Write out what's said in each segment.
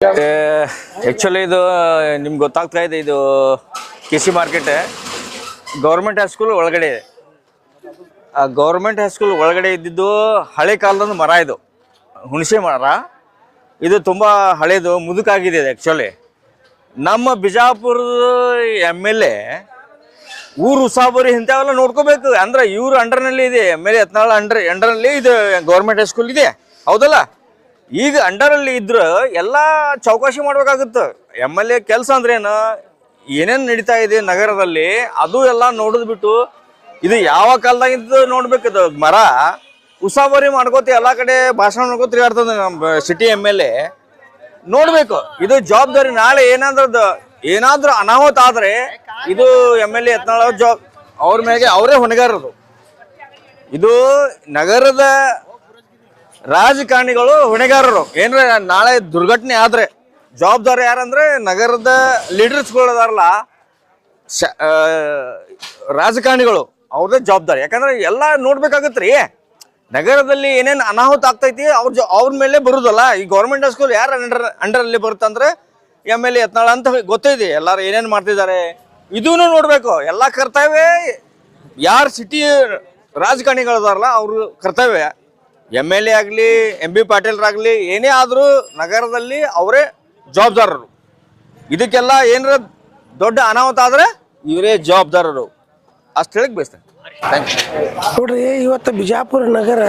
Actually ಇದು ನಿಮ್ಗೆ ಗೊತ್ತಾಗ್ತಾ ಇದೆ, ಇದು ಕೆ.ಸಿ. ಮಾರ್ಕೆಟ್ ಗೌರ್ಮೆಂಟ್ ಹೈಸ್ಕೂಲ್ ಒಳಗಡೆ ಇದೆ. ಆ ಗೌರ್ಮೆಂಟ್ ಹೈಸ್ಕೂಲ್ ಒಳಗಡೆ ಇದ್ದಿದ್ದು ಹಳೆ ಕಾಲದ ಮರ. ಇದು ಹುಣಸೆ ಮರ. ಇದು ತುಂಬ ಹಳೇದು, ಮುದುಕಾಗಿದೆ. ಆ್ಯಕ್ಚುಲಿ ನಮ್ಮ ಬಿಜಾಪುರದ MLA ಊರು ಉಸಾಬರಿ ಇಂಥವೆಲ್ಲ ನೋಡ್ಕೋಬೇಕು ಅಂದ್ರೆ ಇವ್ರ ಅಂಡರ್ನಲ್ಲಿ ಇದೆ. MLA ಯತ್ನಾಳ್ ಅಂಡರ್ನಲ್ಲಿ ಇದು ಗೌರ್ಮೆಂಟ್ ಹೈಸ್ಕೂಲ್ ಇದೆ, ಹೌದಲ್ಲ? ಈಗ ಅಂಡರಲ್ಲಿ ಇದ್ರೆ ಎಲ್ಲ ಚೌಕಾಶಿ ಮಾಡ್ಬೇಕಾಗುತ್ತೆ. MLA ಕೆಲಸ ಅಂದ್ರೇನು, ಏನೇನು ನಡೀತಾ ಇದೆ ನಗರದಲ್ಲಿ ಅದು ಎಲ್ಲ ನೋಡಿದ್ಬಿಟ್ಟು ಇದು ಯಾವ ಕಾಲದಾಗಿದ್ದು ನೋಡ್ಬೇಕಿದು. ಮರ ಉಸಾಬರಿ ಮಾಡ್ಕೋತಿ ಎಲ್ಲ ಕಡೆ ಭಾಷಣ ಮಾಡ್ಕೋತ ತಿರುಗಾಡ್ತದೆ ನಮ್ಮ ಸಿಟಿ MLA. ನೋಡ್ಬೇಕು, ಇದು ಜವಾಬ್ದಾರಿ. ನಾಳೆ ಏನಾದ್ರೂ ಅನಾಹುತ ಆದ್ರೆ ಇದು MLA ಯತ್ನಾಳ್ ಅವ್ರ ಮೇಲೆ ಅವರೇ ಹೊಣೆಗಾರರು. ಇದು ನಗರದ ರಾಜಕಾರಣಿಗಳು ಹೊಣೆಗಾರರು. ಏನ್ರ ನಾಳೆ ದುರ್ಘಟನೆ ಆದ್ರೆ ಜವಾಬ್ದಾರಿ ಯಾರಂದ್ರೆ ನಗರದ ಲೀಡರ್ಸ್ಗಳು ಅದಾರಲ್ಲ, ರಾಜಕಾರಣಿಗಳು, ಅವ್ರದೇ ಜವಾಬ್ದಾರಿ. ಯಾಕಂದ್ರೆ ಎಲ್ಲ ನೋಡ್ಬೇಕಾಗತ್ರಿ. ನಗರದಲ್ಲಿ ಏನೇನು ಅನಾಹುತ ಆಗ್ತೈತಿ ಅವ್ರ ಮೇಲೆ ಬರುದಲ್ಲ. ಈ ಗೌರ್ಮೆಂಟ್ ಹೈಸ್ಕೂಲ್ ಯಾರ ಅಂಡರಲ್ಲಿ ಬರುತ್ತಂದ್ರೆ MLA ಯತ್ನಾಳ್ ಅಂತ ಗೊತ್ತೈತಿ. ಎಲ್ಲಾರು ಏನೇನು ಮಾಡ್ತಿದ್ದಾರೆ ಇದೂನು ನೋಡ್ಬೇಕು. ಎಲ್ಲ ಕರ್ತವ್ಯ ಯಾರು ಸಿಟಿ ರಾಜಕಾರಣಿಗಳದಾರಲ್ಲ ಅವ್ರ ಕರ್ತವ್ಯ. MLA ಆಗಲಿ, MB ಪಾಟೀಲ್ರಾಗಲಿ, ಏನೇ ಆದರೂ ನಗರದಲ್ಲಿ ಅವರೇ ಜವಾಬ್ದಾರರು. ಇದಕ್ಕೆಲ್ಲ ಏನಾರ ದೊಡ್ಡ ಅನಾಹುತ ಆದರೆ ಇವರೇ ಜವಾಬ್ದಾರರು. ಅಷ್ಟು ಹೇಳಕ್ ಬಯಸ್ತೇನೆ. Thank you. ನೋಡ್ರಿ, ಇವತ್ತು ಬಿಜಾಪುರ ನಗರ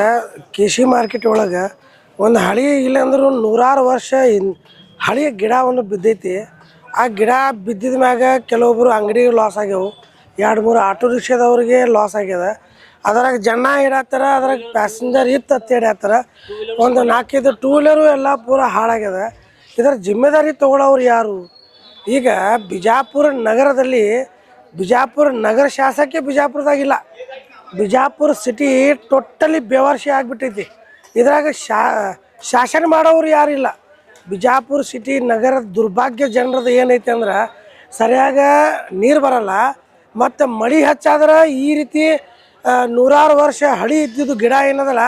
ಕೆ.ಸಿ. ಮಾರ್ಕೆಟ್ ಒಳಗೆ ಒಂದು ಹಳಿ ಇಲ್ಲಾಂದ್ರೂ 100 ವರ್ಷ ಹಳೆಯ ಗಿಡ ಒಂದು ಬಿದ್ದೈತಿ. ಆ ಗಿಡ ಬಿದ್ದಿದ ಮ್ಯಾಗ ಕೆಲವೊಬ್ಬರು ಅಂಗಡಿಗೆ ಲಾಸ್ ಆಗ್ಯಾವು, 2-3 ಆಟೋ ರಿಕ್ಷಾದವ್ರಿಗೆ ಲಾಸ್ ಆಗ್ಯದ. ಅದ್ರಾಗ ಜನ ಇಡತ್ತಾರ, ಅದ್ರಾಗ ಪ್ಯಾಸೆಂಜರ್ ಇತ್ತು ಅತ್ತೇಡತ್ತಾರ. ಒಂದು 4-5 ಟೂ ವೀಲರು ಎಲ್ಲ ಪೂರ ಹಾಳಾಗ್ಯದ. ಇದರ ಜಿಮ್ಮೆದಾರಿ ತೊಗೊಳೋರು ಯಾರು? ಈಗ ಬಿಜಾಪುರ ನಗರದಲ್ಲಿ ಬಿಜಾಪುರ ನಗರ ಶಾಸಕ ಬಿಜಾಪುರದಾಗಿಲ್ಲ. ಬಿಜಾಪುರ ಸಿಟಿ ಟೋಟಲಿ ಬೇವರ್ಸಿ ಆಗಿಬಿಟ್ಟೈತಿ. ಇದ್ರಾಗ ಶಾಸನ ಮಾಡೋರು ಯಾರಿಲ್ಲ. ಬಿಜಾಪುರ ಸಿಟಿ ನಗರದ ದುರ್ಭಾಗ್ಯ ಜನರದ್ದು ಏನೈತಿ ಅಂದ್ರೆ ಸರಿಯಾಗಿ ನೀರು ಬರಲ್ಲ, ಮತ್ತು ಮಳೆ ಹೆಚ್ಚಾದ್ರೆ ಈ ರೀತಿ 100 ವರ್ಷ ಹಳಿ ಇದ್ದಿದ್ದು ಗಿಡ ಏನದಲ್ಲ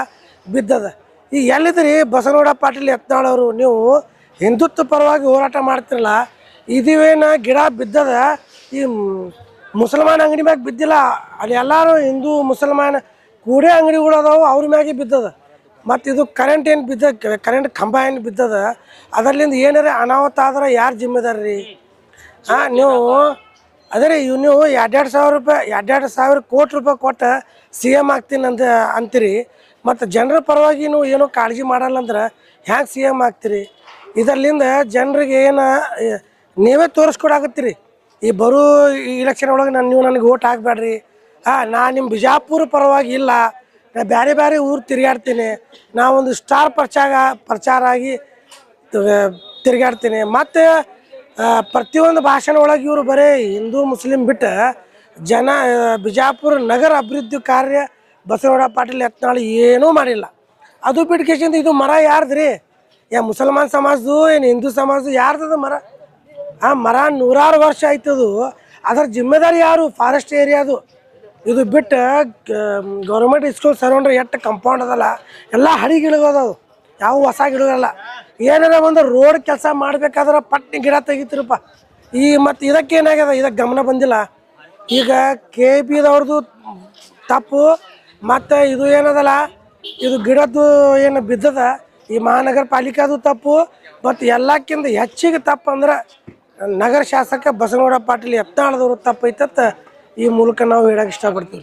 ಬಿದ್ದದ. ಈಗ ಎಲ್ಲಿದ್ರಿ ಬಸನಗೌಡ ಪಾಟೀಲ್ ಯತ್ನಾಳ್ ಅವರು? ನೀವು ಹಿಂದುತ್ವ ಪರವಾಗಿ ಹೋರಾಟ ಮಾಡ್ತಿರಲ್ಲ, ಇದುವೇನ ಗಿಡ ಬಿದ್ದದ? ಈ ಮುಸಲ್ಮಾನ್ ಅಂಗಡಿ ಮ್ಯಾಗ ಬಿದ್ದಿಲ್ಲ, ಅಲ್ಲಿ ಎಲ್ಲರೂ ಹಿಂದೂ ಮುಸಲ್ಮಾನ್ ಕೂಡೇ ಅಂಗಡಿಗಳು ಅದಾವು, ಅವ್ರ ಮ್ಯಾಗೆ ಬಿದ್ದದ. ಮತ್ತು ಇದು ಕರೆಂಟ್ ಏನು ಕರೆಂಟ್ ಕಂಬ ಏನು ಬಿದ್ದದ, ಅದರಲ್ಲಿಂದ ಏನಾರ ಅನಾಹುತ ಆದ್ರೆ ಯಾರು ಜಿಮ್ಮೆದಾರಿ? ನೀವು ಅದೇ ರೀ, ನೀವು 2,000 ರೂಪಾಯಿ 2,000 ಕೋಟಿ ರೂಪಾಯಿ ಕೊಟ್ಟು CM ಆಗ್ತೀನಿ ಅಂತೀರಿ, ಮತ್ತು ಜನರ ಪರವಾಗಿ ನೀವು ಏನೋ ಕಾಳಜಿ ಮಾಡಲ್ಲ ಅಂದ್ರೆ ಹ್ಯಾಂಗೆ CM ಆಗ್ತೀರಿ? ಇದರಲ್ಲಿಂದ ಜನರಿಗೆ ಏನು ನೀವೇ ತೋರಿಸ್ಕೊಡಾಕತ್ತೀರಿ. ಈ ಬರೋ ಇಲೆಕ್ಷನ್ ಒಳಗೆ ನೀವು ನನಗೆ ಓಟ್ ಹಾಕಬೇಡ್ರಿ, ನಾನು ನಿಮ್ಮ ಬಿಜಾಪುರ ಪರವಾಗಿ ಇಲ್ಲ, ನಾ ಬೇರೆ ಬೇರೆ ಊರು ತಿರುಗಾಡ್ತೀನಿ, ನಾವೊಂದು ಸ್ಟಾರ್ ಪ್ರಚಾರ ಆಗಿ ತಿರುಗಾಡ್ತೀನಿ. ಮತ್ತು ಪ್ರತಿಯೊಂದು ಭಾಷಣ ಒಳಗೆ ಇವರು ಬರೀ ಹಿಂದೂ ಮುಸ್ಲಿಂ ಬಿಟ್ಟು ಬಿಜಾಪುರ ನಗರ ಅಭಿವೃದ್ಧಿ ಕಾರ್ಯ ಬಸನಗೌಡ ಪಾಟೀಲ್ ಯತ್ನಾಳ್ ಏನೂ ಮಾಡಿಲ್ಲ. ಅದು ಬಿಟ್ಟು ಇದು ಮರ ಯಾರ್ದ್ರಿ? ಮುಸಲ್ಮಾನ್ ಸಮಾಜದ್ದು ಏನು ಹಿಂದೂ ಸಮಾಜದ್ದು ಯಾರ್ದದ ಮರ? ಆ ಮರ 100 ವರ್ಷ ಆಯ್ತದು. ಅದರ ಜಿಮ್ಮೆದಾರಿ ಯಾರು? ಫಾರೆಸ್ಟ್ ಏರಿಯಾದು. ಇದು ಬಿಟ್ಟು ಗೌರ್ಮೆಂಟ್ ಸ್ಕೂಲ್ ಸರೌಂಡ್ರ್ ಎಷ್ಟು ಕಂಪೌಂಡ್ ಅದಲ್ಲ ಎಲ್ಲ ಹಳಿ ಗಿಡಗಳದಾವು, ಯಾವ ಹೊಸ ಗಿಡಗಳಲ್ಲ. ಏನಾರ ಒಂದು ರೋಡ್ ಕೆಲಸ ಮಾಡ್ಬೇಕಾದ್ರೆ ಪಟ್ನಿ ಗಿಡ ತೆಗಿತಿರಪ್ಪ. ಮತ್ತು ಇದಕ್ಕೆ ಏನಾಗ್ಯದ, ಇದಕ್ಕೆ ಗಮನ ಬಂದಿಲ್ಲ. ಈಗ KPದವ್ರದ್ದು ತಪ್ಪು, ಮತ್ತು ಇದು ಏನದಲ್ಲ ಇದು ಗಿಡದ್ದು ಏನು ಬಿದ್ದದ ಈ ಮಹಾನಗರ ಪಾಲಿಕೆದು ತಪ್ಪು. ಮತ್ತು ಎಲ್ಲಕ್ಕಿಂತ ಹೆಚ್ಚಿಗೆ ತಪ್ಪು ಅಂದ್ರೆ ನಗರ ಶಾಸಕ ಬಸನಗೌಡ ಪಾಟೀಲ್ ಯತ್ನಾಳದವರು ತಪ್ಪು ಐತತ್ತ ಈ ಮೂಲಕ ನಾವು ಹೇಳಕ್ಕೆ ಇಷ್ಟಪಡ್ತೀವಿ.